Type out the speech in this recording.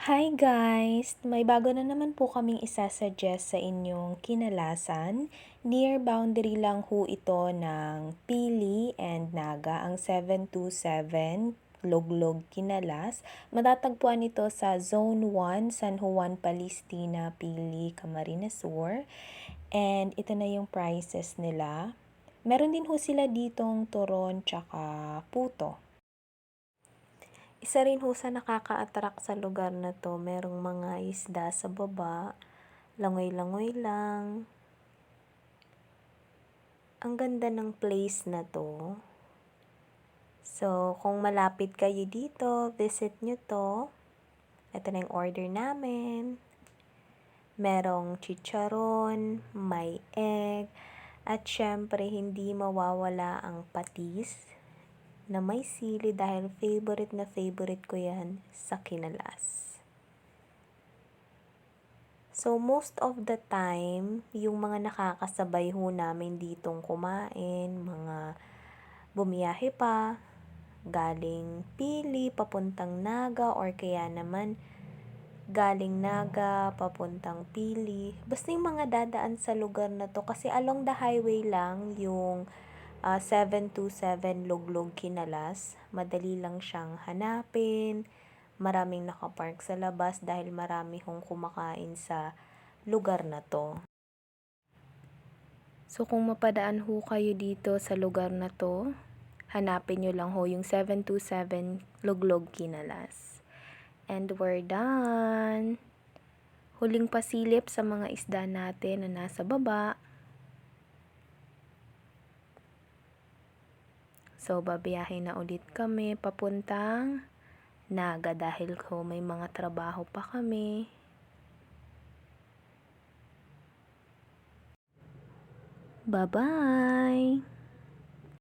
Hi guys! May bago na naman po kaming isa-suggest sa inyong kinalasan. Near boundary lang ho ito ng Pili and Naga, ang 727 Loglog, Kinalas. Matatagpuan ito sa Zone 1, San Juan, Palestina, Pili, Camarines Sur. And ito na yung prices nila. Meron din ho sila ditong turon tsaka puto. Isa rin ho sa nakaka-attract sa lugar na 'to, merong mga isda sa baba, langoy-langoy lang. Ang ganda ng place na 'to. So, kung malapit kayo dito, visit nyo 'to. Ito na yung order namin. Merong chicharon, may egg, at syempre hindi mawawala ang patis na may sili dahil favorite na favorite ko yan sa Kinalas. So, most of the time, yung mga nakakasabay ho namin ditong kumain, mga bumiyahe pa, galing Pili, papuntang Naga, or kaya naman galing Naga, papuntang Pili. Basta yung mga dadaan sa lugar na to, kasi along the highway lang yung 727 Loglog, Kinalas. Madali lang siyang hanapin. Maraming nakapark sa labas dahil marami hong kumakain sa lugar na to. So kung mapadaan ho kayo dito sa lugar na to, hanapin nyo lang ho yung 727 Loglog, Kinalas. And we're done! Huling pasilip sa mga isda natin na nasa baba. So, babiyahe na ulit kami papuntang Naga dahil ko may mga trabaho pa kami. Bye-bye!